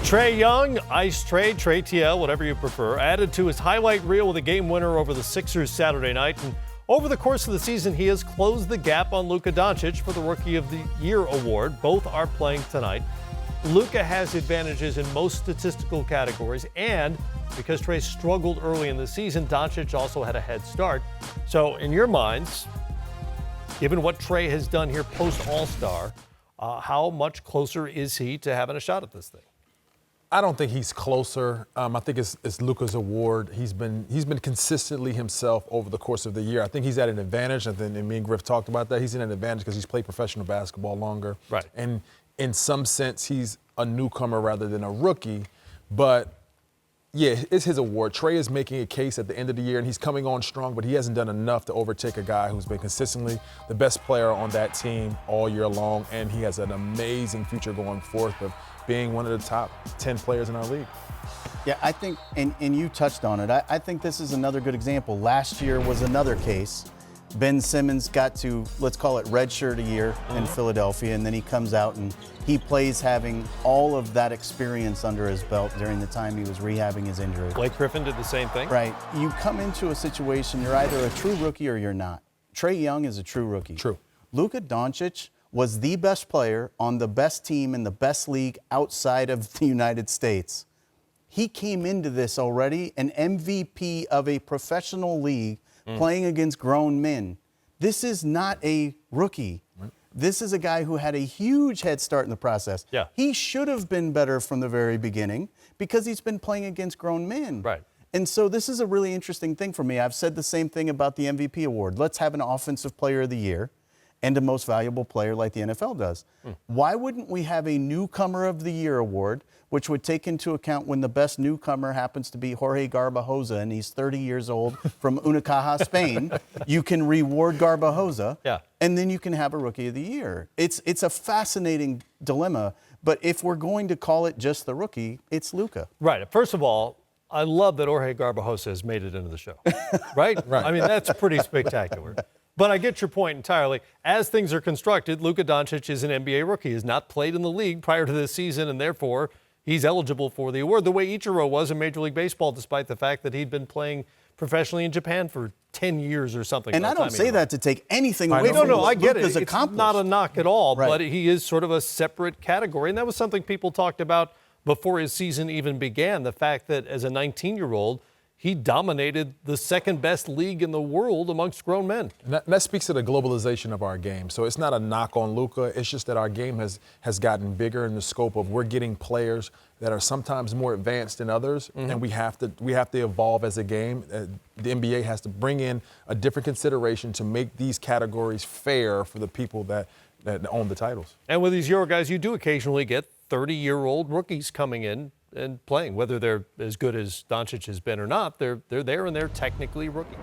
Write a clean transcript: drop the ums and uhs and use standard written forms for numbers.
Trae Young, Ice Trae, Trae TL, whatever you prefer, added to his highlight reel with a game winner over the Sixers Saturday night. And over the course of the season, he has closed the gap on Luka Doncic for the Rookie of the Year award. Both are playing tonight. Luka has advantages in most statistical categories, and because Trae struggled early in the season, Doncic also had a head start. So in your minds, given what Trae has done here post-All-Star, how much closer is he to having a shot at this thing? I don't think he's closer. I think it's Luka's award. He's been consistently himself over the course of the year. I think he's at an advantage. I think, and me and Griff talked about that. He's in an advantage because he's played professional basketball longer. Right. And in some sense, he's a newcomer rather than a rookie. But yeah, it's his award. Trae is making a case at the end of the year, and he's coming on strong, but he hasn't done enough to overtake a guy who's been consistently the best player on that team all year long, and he has an amazing future going forth of being one of the top 10 players in our league. Yeah, I think, and you touched on it, I think this is another good example. Last year was another case. Ben Simmons got to, let's call it redshirt a year in Philadelphia, and then he comes out and he plays having all of that experience under his belt during the time he was rehabbing his injury. Blake Griffin did the same thing. Right. You come into a situation, you're either a true rookie or you're not. Trae Young is a true rookie. True. Luka Doncic was the best player on the best team in the best league outside of the United States. He came into this already an MVP of a professional league playing against grown men. This is not a rookie. Right. This is a guy who had a huge head start in the process. Yeah. He should have been better from the very beginning because he's been playing against grown men. Right. And so this is a really interesting thing for me. I've said the same thing about the MVP award. Let's have an Offensive Player of the Year and a Most Valuable Player like the NFL does. Why wouldn't we have a Newcomer of the Year award, which would take into account when the best newcomer happens to be Jorge Garbajosa, and he's 30 years old from Unicaja, Spain. You can reward Garbajosa, and then you can have a Rookie of the Year. It's a fascinating dilemma, but if we're going to call it just the rookie, it's Luka. Right. First of all, I love that Jorge Garbajosa has made it into the show. Right? Right. I mean, that's pretty spectacular. But I get your point entirely. As things are constructed, Luka Doncic is an NBA rookie. He has not played in the league prior to this season, and therefore he's eligible for the award, the way Ichiro was in Major League Baseball, despite the fact that he'd been playing professionally in Japan for 10 years or something. And I don't say that to take anything away from I get Luka's it. It's accomplished. not a knock at all, Right. but he is sort of a separate category. And that was something people talked about before his season even began, the fact that as a 19-year-old, he dominated the second best league in the world amongst grown men. And that speaks to the globalization of our game. So it's not a knock on Luka. It's just that our game has gotten bigger in the scope of we're getting players that are sometimes more advanced than others, and we have to evolve as a game. The NBA has to bring in a different consideration to make these categories fair for the people that own the titles. And with these Euro guys, you do occasionally get 30-year-old rookies coming in and playing, whether they're as good as Doncic has been or not. They're there and they're technically rookies.